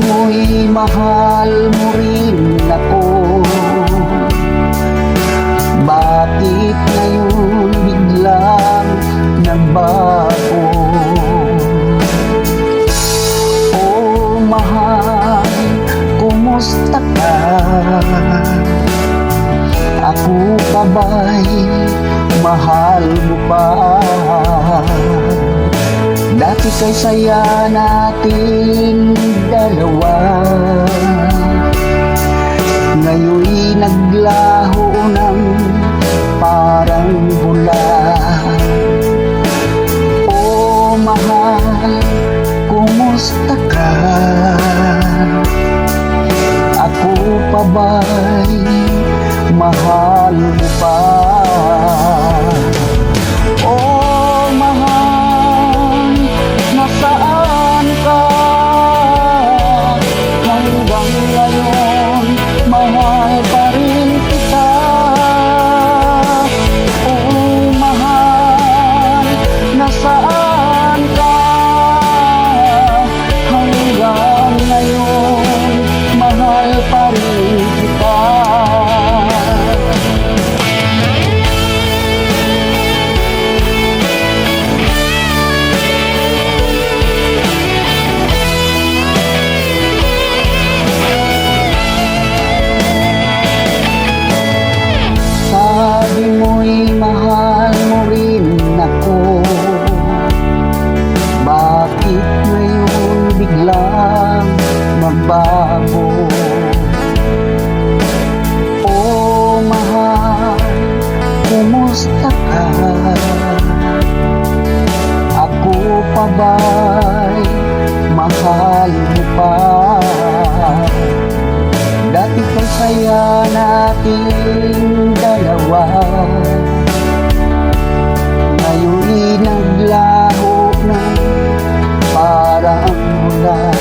mo'y mahal mo rin ako. Bakit ngayon biglang nagbago? Oh mahal, kumusta ka? Ako pa ba'y mahal mo pa? Dati kay saya nating dalawa, ngayon'y naglaho ng parang bula. Oh mahal, kumusta ka? Ako pa ba'y mahal mo pa? Oh mahal, nasaan ka? Hanggang ngayon, mahal pa rin kita. Oh mahal, nasaan ka? Hanggang ngayon, mahal pa rin kita. Sabi mo'y mahal mo rin ako. Bakit ngayon biglang magbago? Oh mahal, kumusta ka? Ako pa ba'y mahal mo pa? Dati kay saya nating dalawa, ngayon'y naglaho ng parang mula.